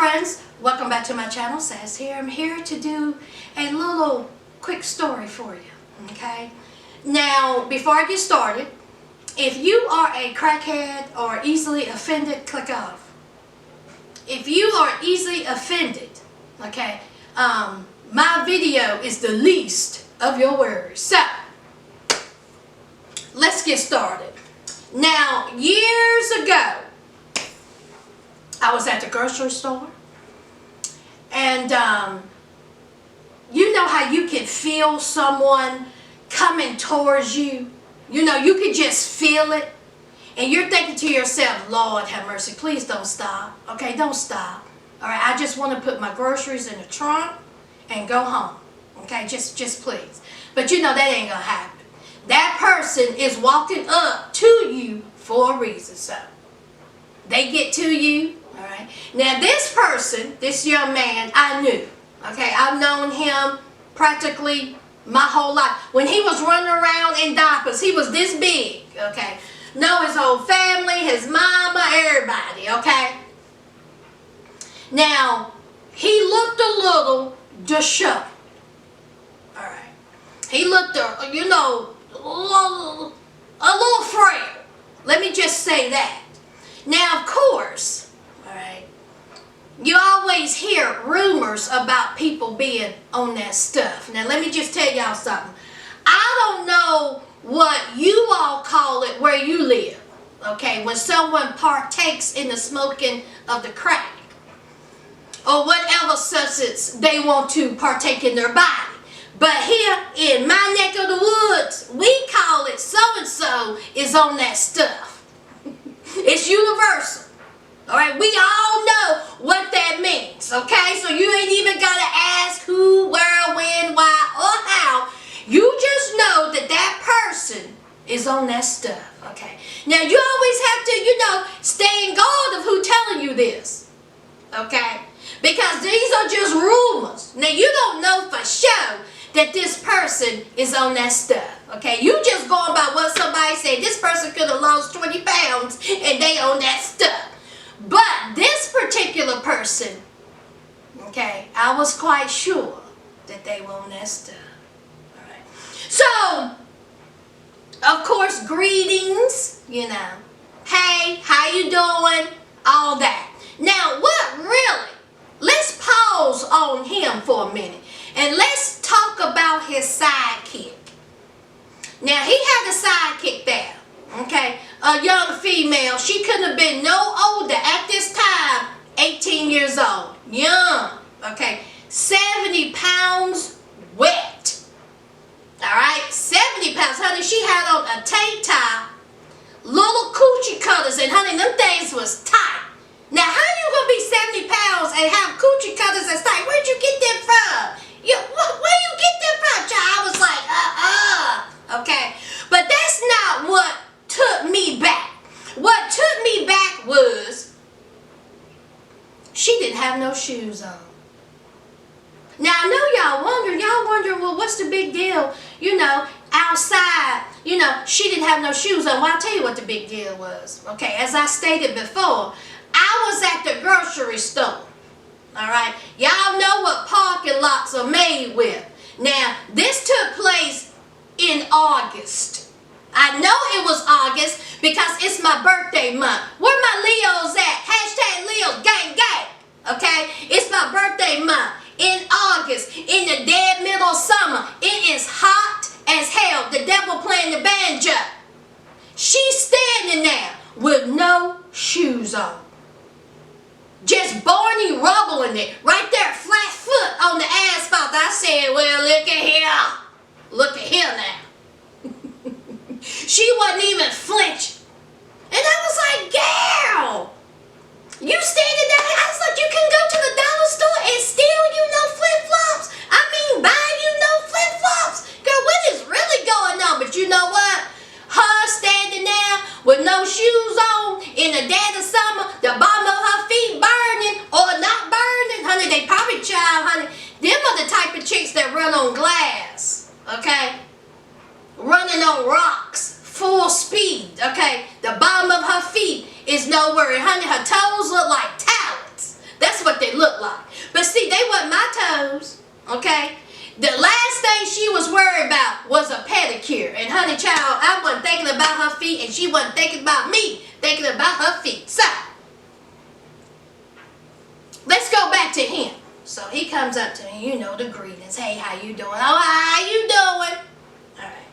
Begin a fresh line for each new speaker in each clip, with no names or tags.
friends, welcome back to my channel. Sas here. I'm here to do a little quick story for you, okay? Now, before I get started, if you are a crackhead or easily offended, click off. If you are easily offended, okay, my video is the least of your worries. So, let's get started. Now, years ago, I was at the grocery store, and you know how you can feel someone coming towards you? You know, you can just feel it, and you're thinking to yourself, Lord have mercy, please don't stop. Okay, don't stop. All right, I just want to put my groceries in the trunk and go home. Okay, just please. But you know that ain't gonna happen. That person is walking up to you for a reason, so they get to you. All right. Now this person, this young man, I knew. Okay, I've known him practically my whole life. When he was running around in diapers, he was this big. Okay, know his whole family, his mama, everybody. Okay. Now he looked a little disheveled. All right, he looked, you know, a little frail. Let me just say that. Now, of course. You always hear rumors about people being on that stuff. Now, let me just tell y'all something. I don't know what you all call it where you live, okay, when someone partakes in the smoking of the crack or whatever substance they want to partake in their body. But here in my neck of the woods, we call it so-and-so is on that stuff. It's universal. All right, we all know what that means, okay? So you ain't even got to ask who, where, when, why, or how. You just know that that person is on that stuff, okay? Now, you always have to, you know, stay in guard of who telling you this, okay? Because these are just rumors. Now, you don't know for sure that this person is on that stuff, okay? You just going by what somebody said. This person could have lost 20 pounds and they on that stuff. But this particular person, okay, I was quite sure that they were on that stuff. All right. So, of course, greetings, you know. Hey, how you doing? All that. Now, what really? Let's pause on him for a minute. And let's talk about his sidekick. Now, he had a sidekick there. Okay, a young female. She couldn't have been no older at this time, 18 years old. Young. Okay, 70 pounds wet. Alright, 70 pounds. Honey, she had on a tank top, little coochie cutters, and honey, them things was tight. Now, how you gonna be 70 pounds and have coochie cutters that's tight? Where'd you get them from? Where you get them from, child? I was like, okay. But that's not what took me back. What took me back was she didn't have no shoes on. Now I know y'all wondering, well, what's the big deal? You know, outside, you know, she didn't have no shoes on. Well, I'll tell you what the big deal was. Okay, as I stated before, I was at the grocery store. All right, y'all know what parking lots are made with. Now, this took place in August. I know it was August because it's my birthday month. Where my Leos at? Hashtag Leos, gang, gang. Okay? It's my birthday month. In August, in the dead middle of summer, it is hot as hell. The devil playing the banjo. She's standing there with no shoes on. Just Barney rubbling it. Right there, flat foot on the asphalt. I said, well, look at here. Look at here now. She wasn't even flinching. And I was like, girl, you standing there. I was like, you can go to the dollar store and steal you no flip-flops. I mean, buy you no flip-flops. Girl, what is really going on? But you know what? Her standing there with no shoes on in the dead of summer, the bottom of her feet burning or not burning. Honey, they probably, child, honey, them are the type of chicks that run on glass, okay? Running on rocks, full speed, okay? The bottom of her feet is no worry. Honey, her toes look like talons. That's what they look Okay? The last thing she was worried about was a pedicure. And honey child, I wasn't thinking about her feet and she wasn't thinking about me thinking about her feet. So, let's go back to him. So he comes up to me, you know, the greetings. Hey, how you doing? Oh, how you doing? All right.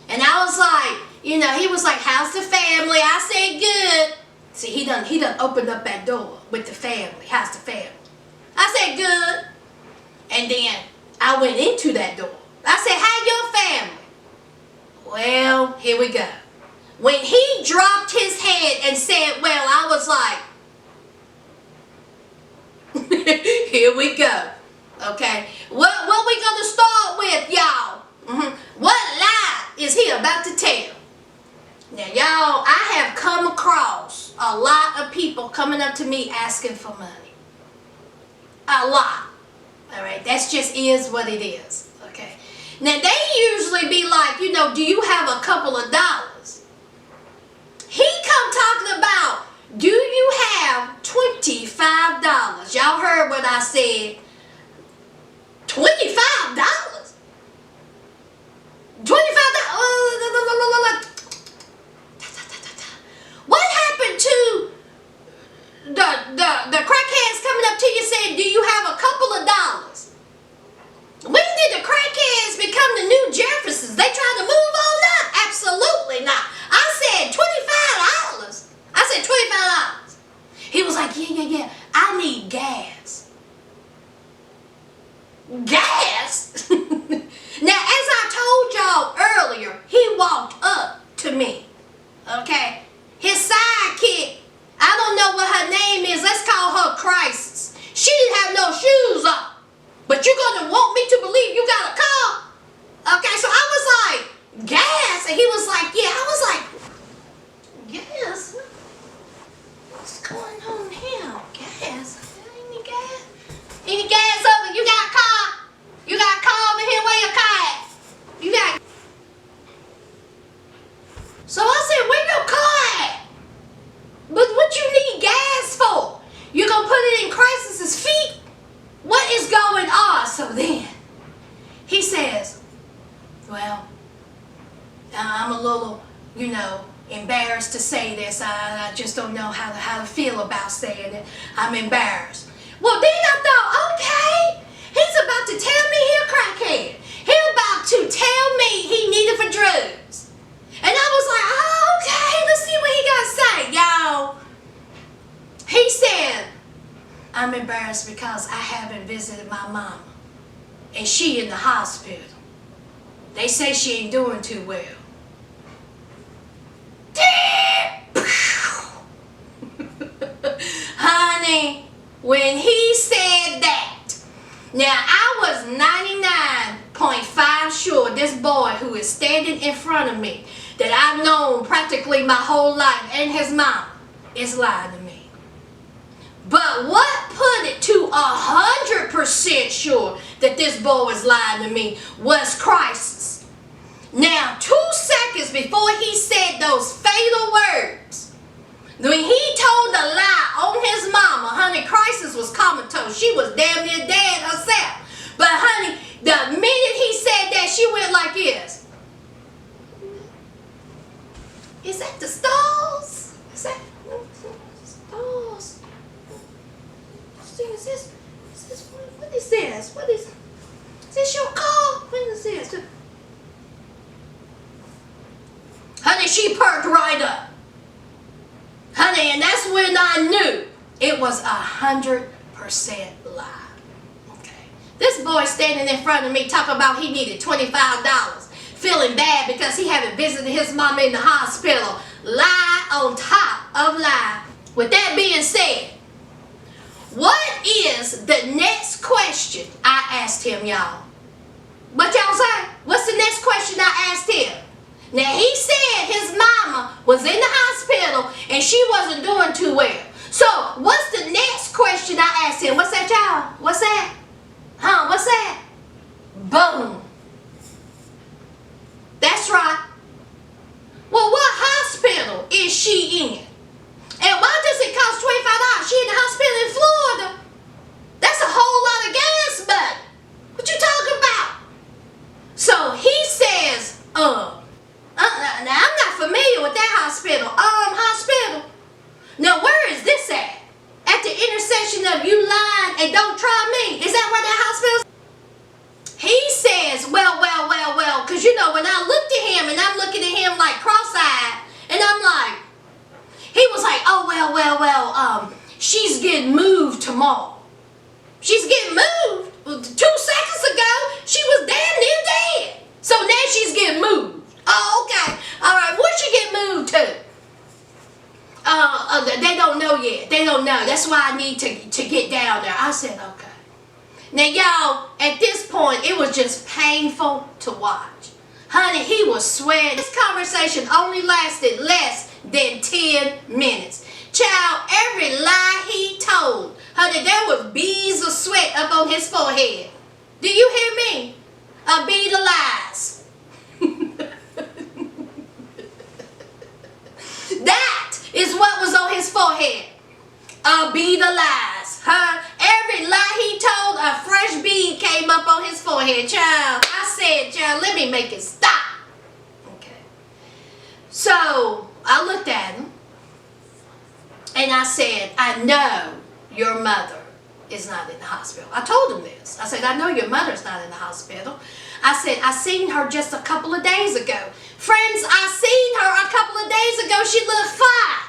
And I was like, you know, he was like, how's the family? I said, good. See, he done opened up that door with the family. How's the family? I said, good. And then I went into that door. I said, how your family? Well, here we go. When he dropped his head and said, well, I was like, here we go. Okay. What we gonna start with, y'all? What lie is he about to tell? Now, y'all, I have come across a lot of people coming up to me asking for money. A lot. All right, that's just is what it is. Okay. Now, they usually be like, you know, do you have a couple of dollars? He come talking about, do you have $25? Y'all heard what I said. $25? $25? What happened to the crackheads coming up to you saying, do you have a couple of dollars? When did the crackheads become the new Jeffersons? They trying to move on up? Absolutely not. I said $25. I said $25. He was like, yeah. I need gas. Gas? Now, as I told y'all earlier, he walked up to me. Okay? His sidekick, I don't know what her name is. Let's call her Crisis. She didn't have no shoes on. But you're going to want me to believe you got a car? Okay, so I was like, gas? And he was like, yeah. I was like, gas? What's going on here? Gas? Any gas? Any gas over? You got a car? You got a car over here? Where your car at? You got... So I said, where your car at? But what you need gas for? You gonna put it in Crisis's feet? What is going on? So then, he says, well, I'm a little, you know, embarrassed to say this. I just don't know how to feel about saying it. I'm embarrassed. Well, then I thought, okay, he's about to tell me he a crackhead. He about to tell me he needed for drugs. And I was like, oh, okay, let's see what he got to say, y'all. He said, I'm embarrassed because I haven't visited my mama. And she in the hospital. They say she ain't doing too well. Honey, when he said that, now I was 99.5 sure this boy who is standing in front of me, that I've known practically my whole life, and his mom, is lying to me. But what put it to 100% sure that this boy was lying to me was Crisis. Now, 2 seconds before he said those fatal words, when he told a lie on his mama, honey, Crisis was comatose. She was damn near dead herself. But honey, the minute he said that, she went like this. Is that the stars? Is that stars? Is this what is this? What is this your car? What is this? Honey, she perked right up. Honey, and that's when I knew it was 100% lie. Okay. This boy standing in front of me talking about he needed $25, feeling bad because he haven't visited his mama in the hospital. Lie on top of lie. With that being said, what is the next question I asked him, y'all? What y'all say? What's the next question I asked him? Now, he said his mama was in the hospital and she wasn't doing too well. So, what's the next question I asked him? What's that, y'all? What's that? Huh? What's that? Boom. That's right. Well, what hospital is she in? And why does it cost $25? She in the hospital in Florida. That's a whole lot of gas money. What conversation of you lied and don't try me. Is that what that hospital? He says, well, because you know, when I looked at him and I'm looking at him like cross-eyed, and I'm like, he was like, oh, well, she's getting moved tomorrow. She's getting moved? 2 seconds ago, she was damn near dead. So now she's getting moved. Oh, okay. All right, where'd she get moved to? They don't know yet. They don't know. That's why I need to get down there. I said, okay. Now, y'all, at this point, it was just painful to watch. Honey, he was sweating. This conversation only lasted less than 10 minutes. Child, every lie he told, honey, there was beads of sweat up on his forehead. Do you hear me? A bead of lies. That is what was on his forehead. A bead of lies. Huh? Every lie he told, a fresh bead came up on his forehead. Child, I said, child, let me make it stop. Okay. So, I looked at him. And I said, I know your mother is not in the hospital. I told him this. I said, I know your mother's not in the hospital. I said, I seen her just a couple of days ago. Friends, I seen her a couple of days ago. She looked fine.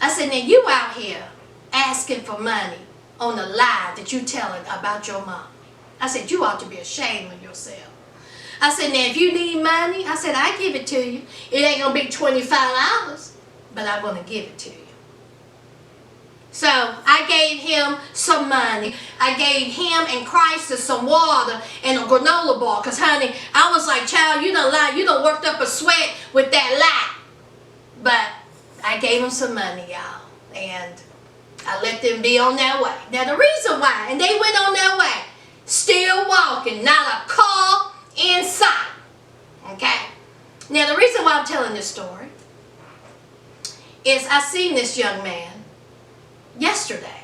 I said, now you out here asking for money on the lie that you telling about your mom. I said, you ought to be ashamed of yourself. I said, now if you need money, I said, I give it to you. It ain't going to be $25, but I'm going to give it to you. So I gave him some money. I gave him and Crisis some water and a granola bar. Because, honey, I was like, child, you done lied. You done worked up a sweat with that lie. But I gave him some money, y'all. And I let them be on their way. Now, the reason why, and they went on their way, still walking, not a car in sight. Okay? Now, the reason why I'm telling this story is I seen this young man yesterday,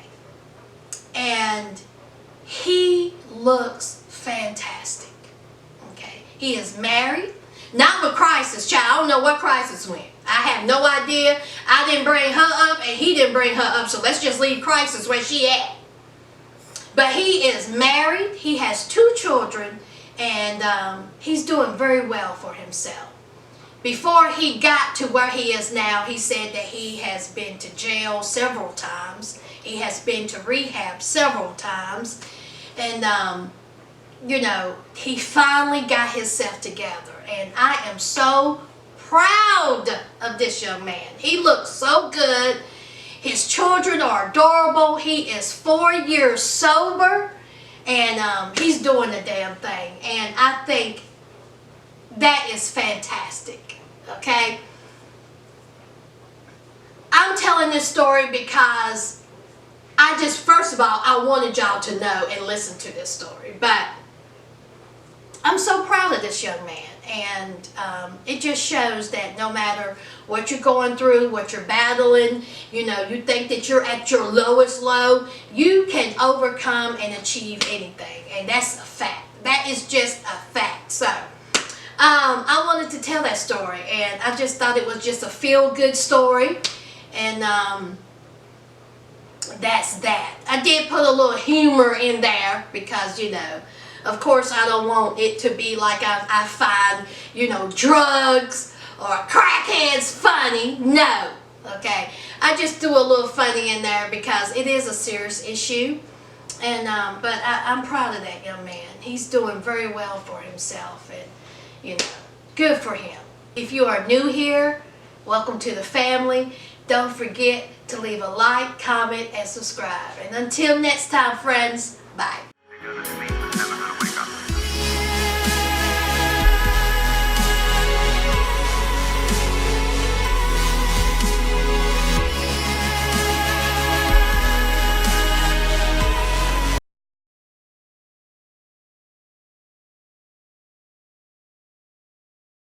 and he looks fantastic. Okay, he is married, not with Crisis, child. I don't know where Crisis went. I have no idea. I didn't bring her up, and he didn't bring her up. So let's just leave Crisis where she at. But he is married. He has 2 children, and he's doing very well for himself. Before he got to where he is now, he said that he has been to jail several times. He has been to rehab several times. And, you know, he finally got himself together. And I am so proud of this young man. He looks so good. His children are adorable. He is 4 years sober. And he's doing the damn thing. And I think that is fantastic. Okay? I'm telling this story because first of all, I wanted y'all to know and listen to this story. But I'm so proud of this young man. And it just shows that no matter what you're going through, what you're battling, you know, you think that you're at your lowest low, you can overcome and achieve anything. And that's a fact. That is just a fact. So, I wanted to tell that story, and I just thought it was just a feel-good story, and that's that. I did put a little humor in there because, you know, of course I don't want it to be like I find, you know, drugs or crackheads funny. No, okay. I just do a little funny in there because it is a serious issue, and but I'm proud of that young man. He's doing very well for himself, and you know, good for him. If you are new here, welcome to the family. Don't forget to leave a like, comment, and subscribe. And until next time, friends, bye.